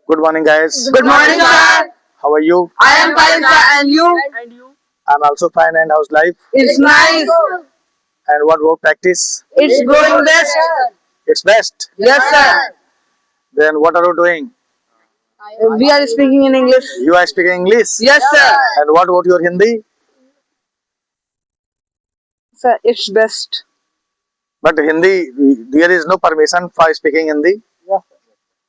Good morning, guys. Good morning, sir. How are you? I am fine, sir. And you? I'm also fine. And how's life? It's nice. And what work practice? It's going best. It's best. Yes, sir. Then what are you doing? We are speaking in English. You are speaking English. Yes, sir. And what about your Hindi? Sir, it's best. But Hindi, there is no permission for speaking Hindi.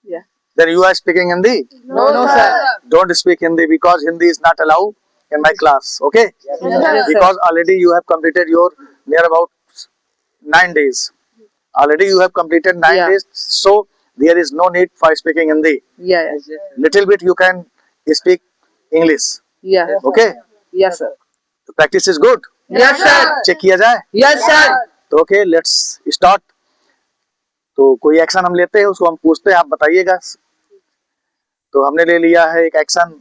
Yeah. Then you are speaking Hindi. No, sir. Don't speak Hindi because Hindi is not allowed in my class. Okay? Yes, sir. Because already you have completed your near about 9 days. Already you have completed 9 Yeah. days. So there is no need for speaking Hindi. Yeah. Little bit you can speak English. Yeah. Okay? Yes, sir. The practice is good. Yes, sir. Check किया जाए Yes, sir. तो okay let's start. तो कोई action हम लेते हैं, उसको हम पूछते हैं, आप बताइएगा। तो हमने ले लिया है एक एक्शन,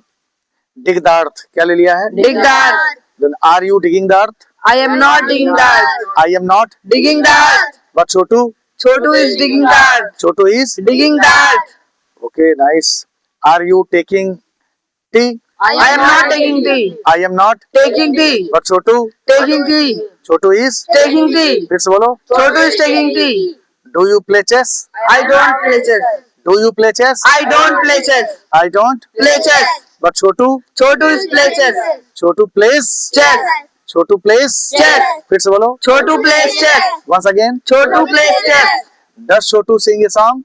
डिग द अर्थ। क्या ले लिया है? Dig the earth. Then are you digging the earth? I am not digging the earth. I am not. Digging the earth. But Chotu? Chotu is digging the earth. Chotu is Digging the earth. Okay nice. Are you taking tea? I am not taking tea. I am not. Taking tea. But Chotu? Taking tea. Chotu is? Taking tea. फिर से बोलो। Chotu is taking tea. Do you play chess? I don't play chess. Do you play chess? I don't play chess. I don't. Play chess. But Chotu? Chotu is play chess. Chotu plays? Chess. Chotu plays? Chess. फिर से बोलो। Chotu plays chess. Once again. Chotu plays chess. Does Chotu sing a song?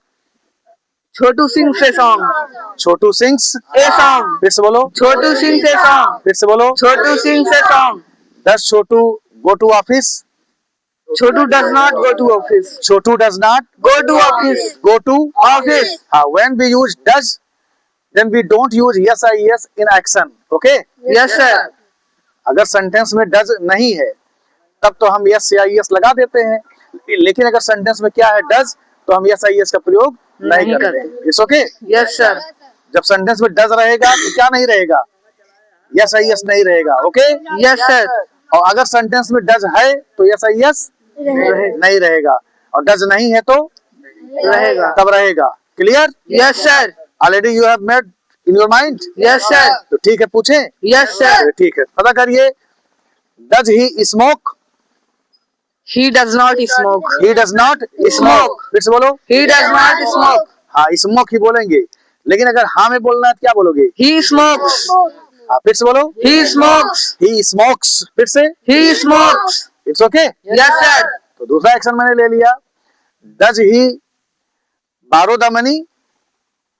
Chotu sings a song. Chotu sings A song. फिर से बोलो। Chotu sings a song. फिर से बोलो। Chotu sings a song. Does Chotu go to office? Chotu does not go to office. Chotu does not Go to office. go to Office. when we use does, then we don't use yes or yes in action. Okay? Yes, sir. अगर sentence में does नहीं है तब तो हम yes या yes लगा देते हैं, लेकिन अगर सेंटेंस में क्या है does, तो हम yes या yes का प्रयोग नहीं नहीं करते। करते। It's okay? Yes, sir. जब सेंटेंस में does रहेगा तो क्या नहीं रहेगा? yes या yes नहीं रहेगा। ओके? Yes, sir. और अगर सेंटेंस में does है तो yes या yes नहीं रहेगा, और does नहीं है तो रहेगा। तब रहेगा। Clear? Yes, sir. Already you have made in your mind. Yes, sir. तो ठीक है, पूछें? Yes, sir. ठीक है, पता करिए। Does he smoke? He does not smoke. He does not smoke. फिर से बोलो। He does not smoke. हाँ, स्मोक ही बोलेंगे, लेकिन अगर हाँ में बोलना है तो क्या बोलोगे? He smokes. हाँ, फिर से बोलो। He smokes. He smokes. फिर से। He smokes. It's okay. Yes, sir. तो दूसरा एक्शन मैंने ले लिया। डज ही बारो the money?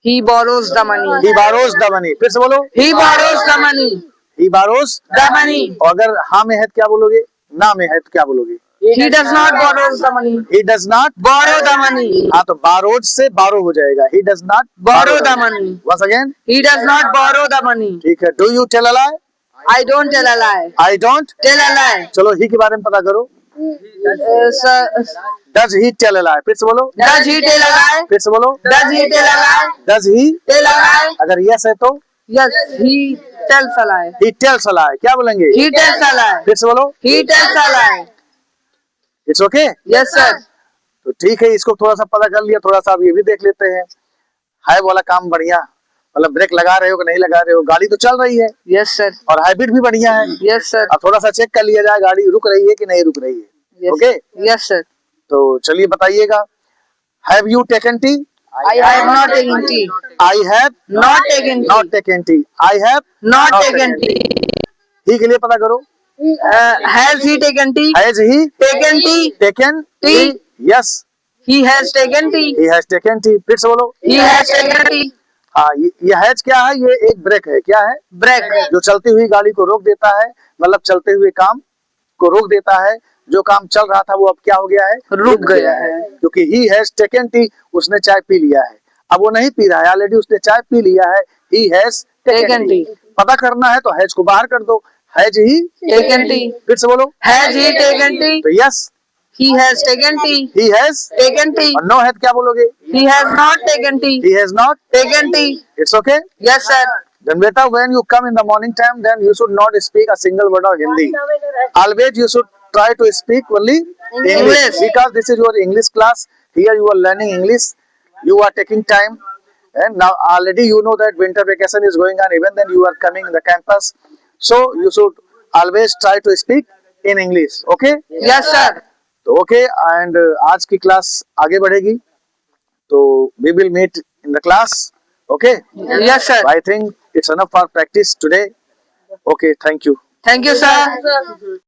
He borrows the money. He borrows the money. फिर से बोलो। He borrows the money. He borrows. The money. और अगर हाँ में है तो क्या बोलोगे? ना में है तो क्या बोलोगे? He does not borrow the money. He does not Borrow the money. हाँ, तो बारोज से बारो हो जाएगा। He does not Borrow the money. Once again. He does not borrow the money. ठीक है। Do you tell a lie? I don't tell a lie. I don't. Tell a lie. चलो ही के बारे में पता करो। Sir, does he tell a lie? फिर से बोलो। does he tell a lie? फिर से बोलो। Does he tell a lie? Does he? Tell a lie? अगर यस है तो Yes, he tells a lie. He tells a lie. क्या बोलेंगे? He tells a lie. फिर से बोलो। He tells a lie. It's okay. Yes, sir. तो ठीक है, इसको थोड़ा सा पता कर लिया, थोड़ा सा अब ये भी देख लेते हैं। हाई वाला काम बढ़िया, मतलब ब्रेक लगा रहे हो कि नहीं लगा रहे हो? गाड़ी तो चल रही है Yes, sir. और हाइब्रिड भी बढ़िया है। Yes, sir. अब थोड़ा सा चेक कर लिया जाए गाड़ी रुक रही है कि नहीं रुक रही है। Yes. ओके? Yes, sir. तो चलिए बताइएगा। Have you taken T? I have not taken tea. I have Not taken tea. Not taken T. I have Not taken tea. ही के लिए पता करो। Has he taken tea? Has he Taken tea. Taken T. Yes, He has taken tea. He has taken T. फिर से बोलो। He has taken tea. हाँ, ये has क्या है? ये एक ब्रेक है। क्या है? Break. जो चलती हुई गाड़ी को रोक देता है, मतलब चलते हुए काम को रोक देता है। जो काम चल रहा था वो अब क्या हो गया है? रुक गया है। क्योंकि ही हैज टेकन टी, उसने चाय पी लिया है। अब वो नहीं पी रहा है, ऑलरेडी उसने चाय पी लिया है। He has taken T. पता करना है तो हैज को बाहर कर दो। Has he Taken tea. फिर से बोलो। Has he taken tea? तो yes, He has taken tea. He has. Taken tea. और नो है तो क्या बोलोगे? He has not taken tea. He has not. Taken tea. It's okay. Yes, sir. Then beta, when you come in the morning time, then you should not speak a single word of Hindi. Always you should try to speak only English, because this is your English class. Here you are learning English. You are taking time. And now already you know that winter vacation is going on, even then you are coming in the campus. So you should always try to speak in English. Okay? Yes, sir. तो okay and आज की class आगे बढ़ेगी. तो we will meet in the class. Okay. Yes, sir. I think it's enough for practice today. Okay, thank you. Thank you, sir.